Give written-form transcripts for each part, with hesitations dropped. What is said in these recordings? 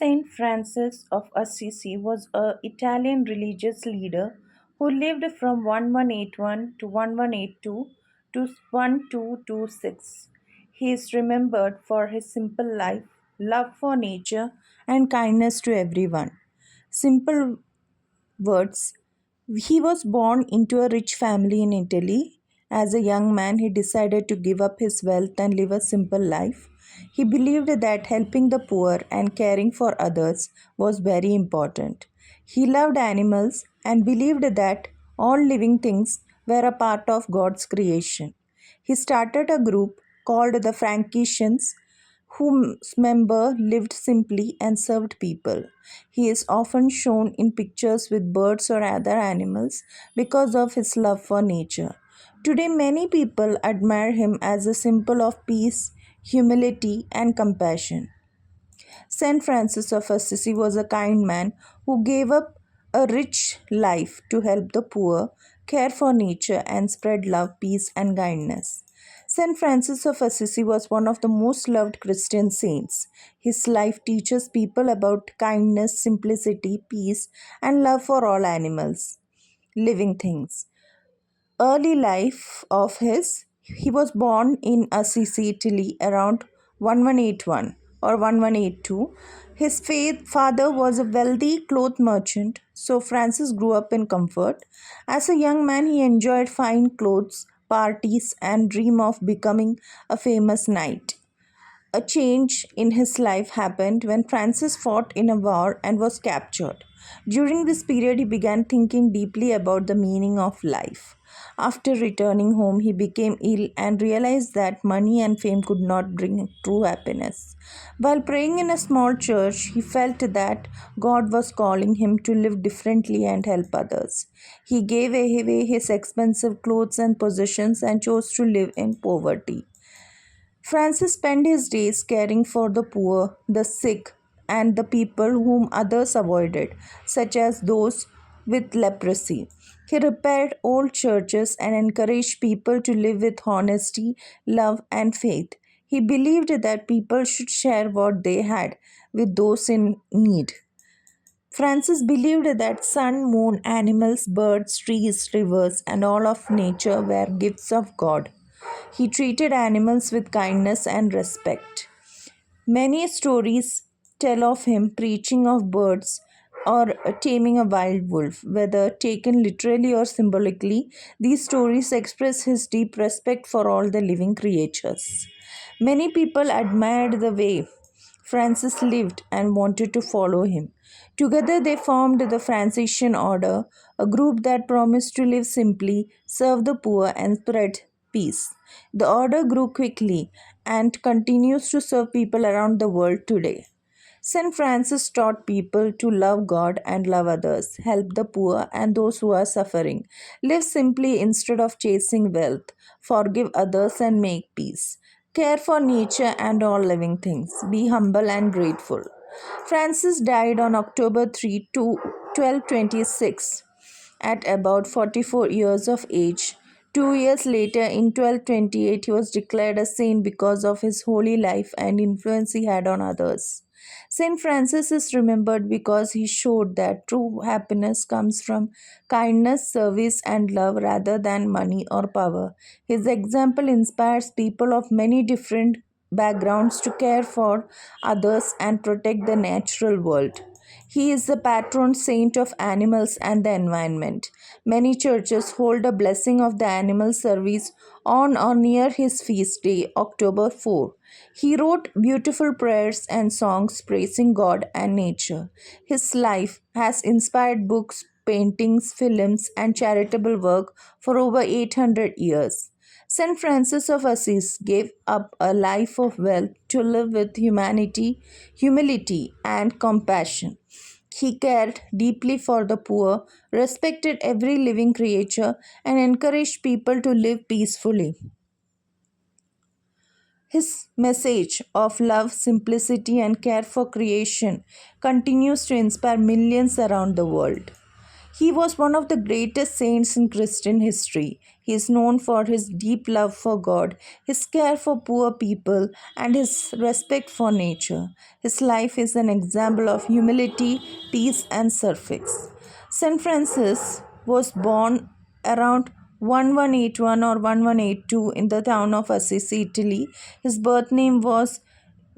Saint Francis of Assisi was an Italian religious leader who lived from 1181 to 1182 to 1226. He is remembered for his simple life, love for nature, and kindness to everyone. Simple words. He was born into a rich family in Italy. As a young man, he decided to give up his wealth and live a simple life. He believed that helping the poor and caring for others was very important. He loved animals and believed that all living things were a part of God's creation. He started a group called the Franciscans whose member lived simply and served people. He is often shown in pictures with birds or other animals because of his love for nature. Today, many people admire him as a symbol of peace, humility, and compassion. Saint Francis of Assisi was a kind man who gave up a rich life to help the poor, care for nature, and spread love, peace, and kindness. Saint Francis of Assisi was one of the most loved Christian saints. His life teaches people about kindness, simplicity, peace, and love for all animals, living things. Early life of his, he was born in Assisi, Italy around 1181 or 1182. His father was a wealthy cloth merchant, so Francis grew up in comfort. As a young man, he enjoyed fine clothes, parties, and dreamed of becoming a famous knight. A change in his life happened when Francis fought in a war and was captured. During this period, he began thinking deeply about the meaning of life. After returning home, he became ill and realized that money and fame could not bring true happiness. While praying in a small church, he felt that God was calling him to live differently and help others. He gave away his expensive clothes and possessions and chose to live in poverty. Francis spent his days caring for the poor, the sick, and the people whom others avoided, such as those with leprosy. He repaired old churches and encouraged people to live with honesty, love, and faith. He believed that people should share what they had with those in need. Francis believed that sun, moon, animals, birds, trees, rivers, and all of nature were gifts of God. He treated animals with kindness and respect. Many stories tell of him preaching of birds or taming a wild wolf. Whether taken literally or symbolically, these stories express his deep respect for all the living creatures. Many people admired the way Francis lived and wanted to follow him. Together, they formed the Franciscan Order, a group that promised to live simply, serve the poor, and spread peace. The order grew quickly and continues to serve people around the world today. St. Francis taught people to love God and love others, help the poor and those who are suffering, live simply instead of chasing wealth, forgive others and make peace, care for nature and all living things, be humble and grateful. Francis died on October 3, 1226 at about 44 years of age. 2 years later, in 1228, he was declared a saint because of his holy life and influence he had on others. Saint Francis is remembered because he showed that true happiness comes from kindness, service, and love rather than money or power. His example inspires people of many different backgrounds to care for others and protect the natural world. He is the patron saint of animals and the environment. Many churches hold a blessing of the animal service on or near his feast day, October 4. He wrote beautiful prayers and songs praising God and nature. His life has inspired books, paintings, films, and charitable work for over 800 years. St. Francis of Assisi gave up a life of wealth to live with humanity, humility, and compassion. He cared deeply for the poor, respected every living creature, and encouraged people to live peacefully. His message of love, simplicity, and care for creation continues to inspire millions around the world. He was one of the greatest saints in Christian history. He is known for his deep love for God, his care for poor people, and his respect for nature. His life is an example of humility, peace, and service. St. Francis was born around 1181 or 1182 in the town of Assisi, Italy. His birth name was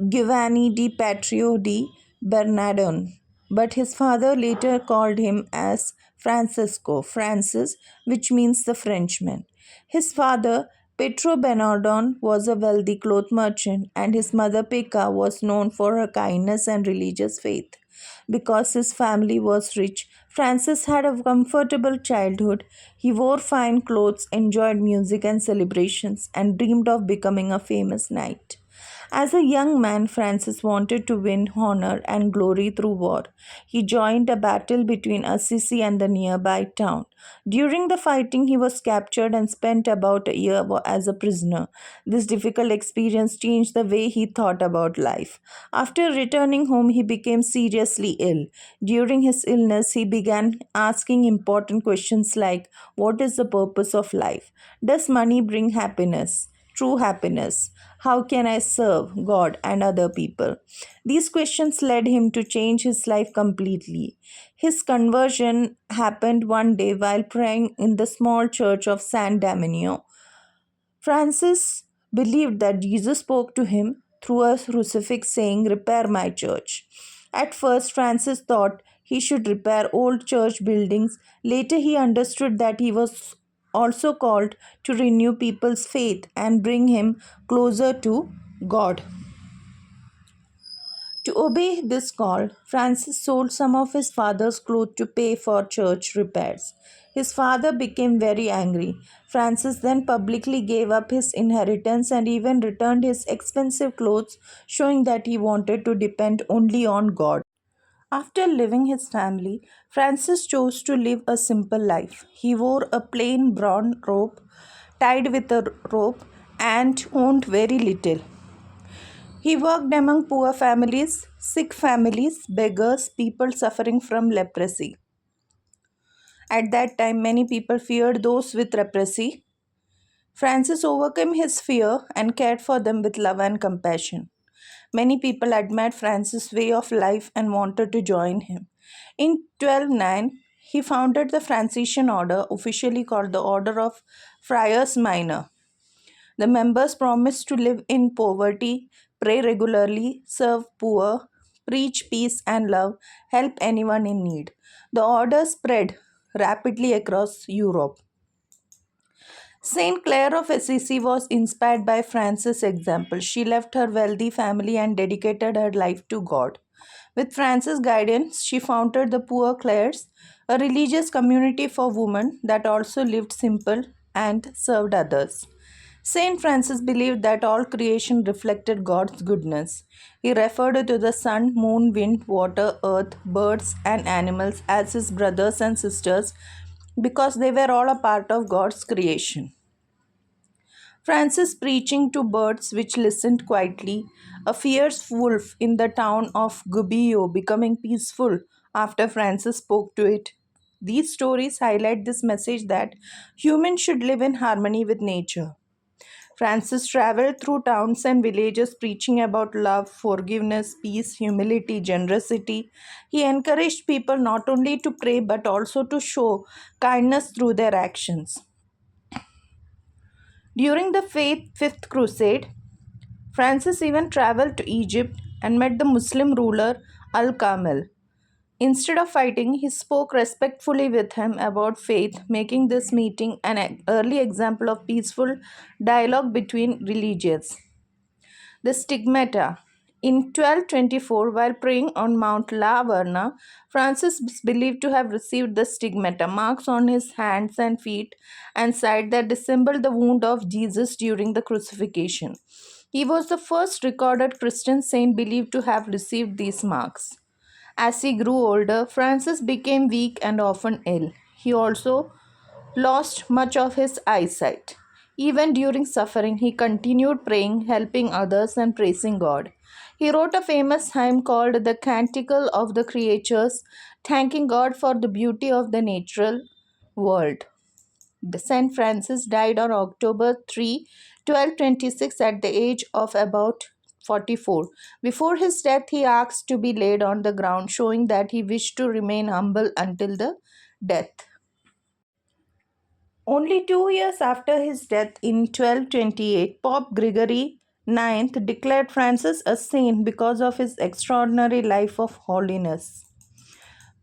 Giovanni di Patrio di Bernardone, but his father later called him as Francisco, Francis, which means the Frenchman. His father, Petro Bernardone, was a wealthy cloth merchant, and his mother, Pekka, was known for her kindness and religious faith. Because his family was rich, Francis had a comfortable childhood. He wore fine clothes, enjoyed music and celebrations, and dreamed of becoming a famous knight. As a young man, Francis wanted to win honor and glory through war. He joined a battle between Assisi and the nearby town. During the fighting, he was captured and spent about a year as a prisoner. This difficult experience changed the way he thought about life. After returning home, he became seriously ill. During his illness, he began asking important questions like, what is the purpose of life? Does money bring happiness? True happiness? How can I serve God and other people? These questions led him to change his life completely. His conversion happened one day while praying in the small church of San Damiano. Francis believed that Jesus spoke to him through a crucifix saying, repair my church. At first, Francis thought he should repair old church buildings. Later, he understood that he was also called to renew people's faith and bring him closer to God. To obey this call, Francis sold some of his father's clothes to pay for church repairs. His father became very angry. Francis then publicly gave up his inheritance and even returned his expensive clothes, showing that he wanted to depend only on God. After leaving his family, Francis chose to live a simple life. He wore a plain brown robe tied with a rope and owned very little. He worked among poor families, sick families, beggars, people suffering from leprosy. At that time, many people feared those with leprosy. Francis overcame his fear and cared for them with love and compassion. Many people admired Francis' way of life and wanted to join him. In 1209, he founded the Franciscan order, officially called the Order of Friars Minor. The members promised to live in poverty, pray regularly, serve poor, preach peace and love, help anyone in need. The order spread rapidly across Europe. Saint Clare of Assisi was inspired by Francis' example. She left her wealthy family and dedicated her life to God. With Francis' guidance, she founded the Poor Clares, a religious community for women that also lived simple and served others. Saint Francis believed that all creation reflected God's goodness. He referred to the sun, moon, wind, water, earth, birds, and animals as his brothers and sisters because they were all a part of God's creation. Francis preaching to birds which listened quietly, a fierce wolf in the town of Gubbio becoming peaceful after Francis spoke to it. These stories highlight this message that humans should live in harmony with nature. Francis traveled through towns and villages preaching about love, forgiveness, peace, humility, generosity. He encouraged people not only to pray but also to show kindness through their actions. During the Fifth Crusade, Francis even traveled to Egypt and met the Muslim ruler Al Kamil. Instead of fighting, he spoke respectfully with him about faith, making this meeting an early example of peaceful dialogue between religions. The stigmata. In 1224, while praying on Mount La Verna, Francis is believed to have received the stigmata, marks on his hands and feet and side that resembled the wound of Jesus during the crucifixion. He was the first recorded Christian saint believed to have received these marks. As he grew older, Francis became weak and often ill. He also lost much of his eyesight. Even during suffering, he continued praying, helping others, and praising God. He wrote a famous hymn called The Canticle of the Creatures, thanking God for the beauty of the natural world. Saint Francis died on October 3, 1226, at the age of about 44. Before his death, he asked to be laid on the ground, showing that he wished to remain humble until the death. Only 2 years after his death in 1228, Pope Gregory IX declared Francis a saint because of his extraordinary life of holiness.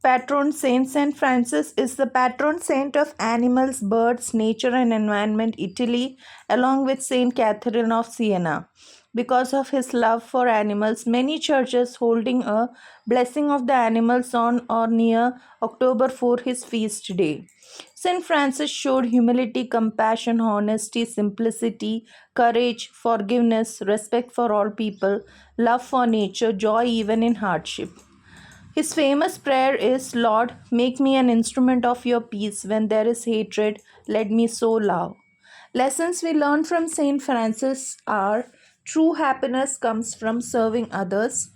Patron saint Saint Francis is the patron saint of animals, birds, nature, and environment, Italy, along with Saint Catherine of Siena. Because of his love for animals, many churches holding a blessing of the animals on or near October 4, his feast day. Saint Francis showed humility, compassion, honesty, simplicity, courage, forgiveness, respect for all people, love for nature, joy even in hardship. His famous prayer is, Lord, make me an instrument of your peace. When there is hatred, let me sow love. Lessons we learn from Saint Francis are: true happiness comes from serving others.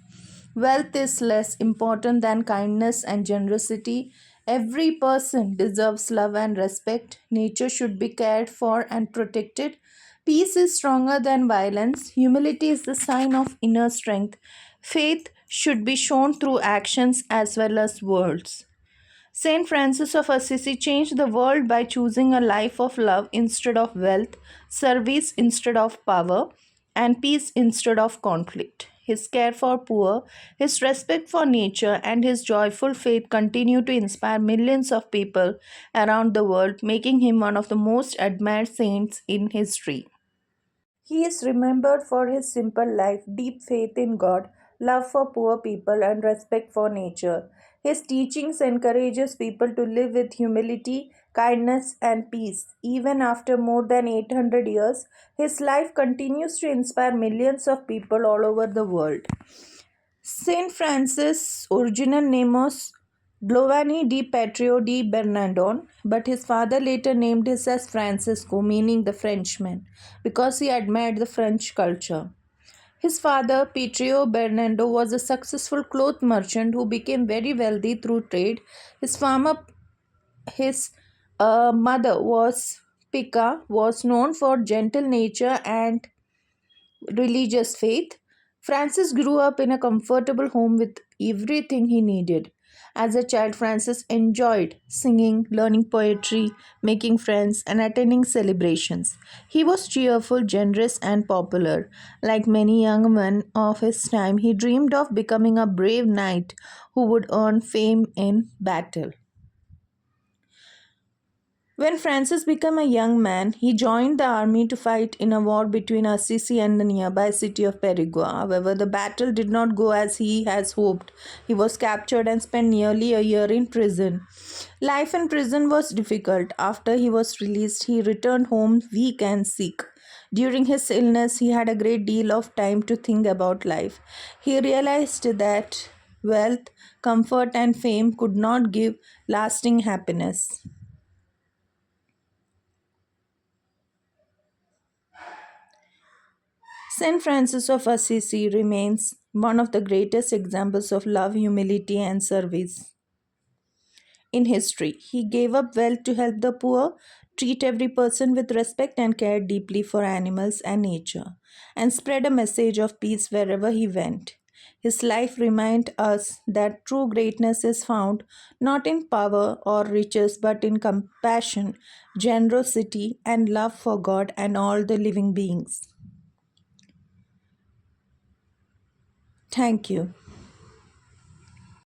Wealth is less important than kindness and generosity. Every person deserves love and respect. Nature should be cared for and protected. Peace is stronger than violence. Humility is the sign of inner strength. Faith should be shown through actions as well as words. Saint Francis of Assisi changed the world by choosing a life of love instead of wealth, service instead of power, and peace instead of conflict. His care for poor, his respect for nature, and his joyful faith continue to inspire millions of people around the world, making him one of the most admired saints in history. He is remembered for his simple life, deep faith in God, love for poor people, and respect for nature. His teachings encourages people to live with humility, kindness, and peace. Even after more than 800 years, his life continues to inspire millions of people all over the world. Saint Francis' original name was Giovanni di Petrio di Bernardone, but his father later named him as Francisco, meaning the Frenchman, because he admired the French culture. His father, Petrio Bernardo, was a successful cloth merchant who became very wealthy through trade. His mother was Pica, was known for gentle nature and religious faith. Francis grew up in a comfortable home with everything he needed. As a child, Francis enjoyed singing, learning poetry, making friends, and attending celebrations. He was cheerful, generous, and popular. Like many young men of his time, he dreamed of becoming a brave knight who would earn fame in battle. When Francis became a young man, he joined the army to fight in a war between Assisi and the nearby city of Perigua. However, the battle did not go as he has hoped. He was captured and spent nearly a year in prison. Life in prison was difficult. After he was released, he returned home weak and sick. During his illness, he had a great deal of time to think about life. He realized that wealth, comfort, and fame could not give lasting happiness. Saint Francis of Assisi remains one of the greatest examples of love, humility, and service in history. He gave up wealth to help the poor, treat every person with respect, and cared deeply for animals and nature, and spread a message of peace wherever he went. His life reminds us that true greatness is found not in power or riches but in compassion, generosity, and love for God and all the living beings. Thank you.